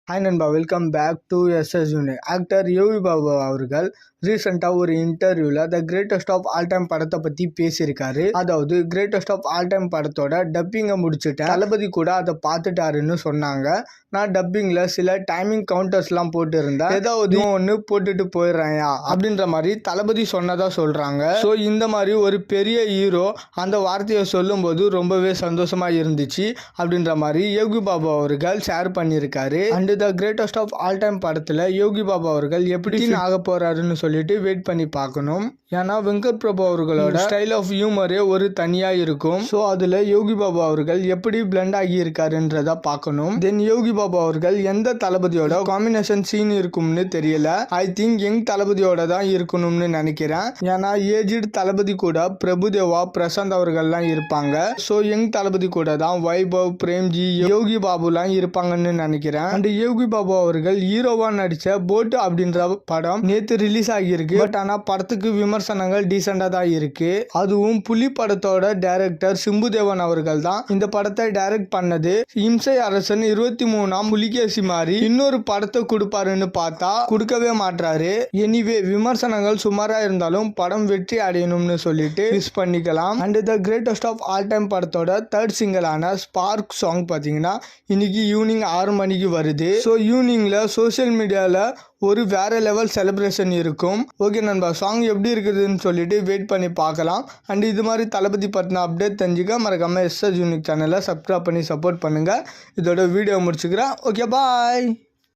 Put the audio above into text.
Hi நண்பா, welcome back to SS unit. Actor Yogi Babu அவர்கள் ரீசெண்டாக ஒரு இன்டர்வியூவில் the greatest of all time படத்தை பற்றி பேசியிருக்காரு. அதாவது கிரேட்டஸ்ட் ஆஃப் ஆல் டைம் படத்தோட டப்பிங்கை முடிச்சுட்டேன், தளபதி கூட அதை பார்த்துட்டாருன்னு சொன்னாங்க. நான் டப்பிங்கில் சில டைமிங் கவுண்டர்ஸ்லாம் போட்டு இருந்தேன், ஏதாவது ஒன்று போட்டுட்டு போயிடுறேன்யா அப்படின்ற மாதிரி தளபதி சொன்னதாக சொல்கிறாங்க. ஸோ இந்த மாதிரி ஒரு பெரிய ஹீரோ அந்த வார்த்தையை சொல்லும்போது ரொம்பவே சந்தோஷமாக இருந்துச்சு அப்படின்ற மாதிரி யோகி பாபு அவர்கள் ஷேர் பண்ணியிருக்காரு. And the greatest of all time படத்தில் யோகி பாபு அவர்கள் எப்படி ஆக போறாருன்னு சொல்லிட்டு வெயிட் பண்ணி பார்க்கணும். ஏன்னா வெங்கட் பிரபு அவர்களோட ஸ்டைல் ஆஃப் ஹியூமரே ஒரு தனியா இருக்கும். ஸோ அதுல யோகி பாபு அவர்கள் எப்படி பிளண்ட் ஆகி இருக்காருன்றத பார்க்கணும். தென் யோகி பாபு அவர்கள் எந்த தளபதியோட காம்பினேஷன் சீன் இருக்கும்னு தெரியல. ஐ திங்க் யங் தளபதியோட தான் இருக்கணும்னு நினைக்கிறேன். ஏன்னா ஏஜ்டு தளபதி கூட பிரபுதேவா, பிரசாந்த் அவர்கள்லாம் இருப்பாங்க. ஸோ யங் தளபதி கூட தான் வைபவ், பிரேம்ஜி, யோகி பாபுலாம் இருப்பாங்கன்னு நினைக்கிறேன். அண்ட் யோகி பாபு அவர்கள் ஹீரோவா நடிச்ச போட் அப்படின்ற படம் நேத்து ரிலீஸ் ஆகியிருக்கு. பட் ஆனா படத்துக்கு விமர்சனங்கள் டீசெண்டா தான் இருக்கு. அதுவும் புலி படத்தோட டைரக்டர் சிம்புதேவன் அவர்கள் தான் இந்த படத்தை டைரக்ட் பண்ணது. இம்சை அரசன் 23ஆம் புலிகேசி மாதிரி இன்னொரு படத்தை கொடுப்பாருன்னு பார்த்தா கொடுக்கவே மாட்டாரு. எனிவே விமர்சனங்கள் சுமாரா இருந்தாலும் படம் வெற்றி அடையணும்னு சொல்லிட்டு விஷ் பண்ணிக்கலாம். And the greatest of all time படத்தோட தேர்ட் சிங்கிளான ஸ்பார்க் சாங் பார்த்தீங்கன்னா இன்னைக்கு ஈவினிங் 6 மணிக்கு வருது. ஸோ ஈவினிங்ல சோசியல் மீடியாவில் ஒரு வேற லெவல் செலிப்ரேஷன் இருக்கும். ஓகே நண்பா, சாங் எப்படி இருக்குதுன்னு சொல்லிட்டு வெயிட் பண்ணி பார்க்கலாம். அண்ட் இது மாதிரி தளபதி பற்றின அப்டேட் தெரிஞ்சுக்க மறக்காம எஸ்எஸ் யூனிக் சேனலை சப்ஸ்கிரைப் பண்ணி சப்போர்ட் பண்ணுங்க. இதோட வீடியோ முடிச்சுக்கிறேன். ஓகே, பாய்.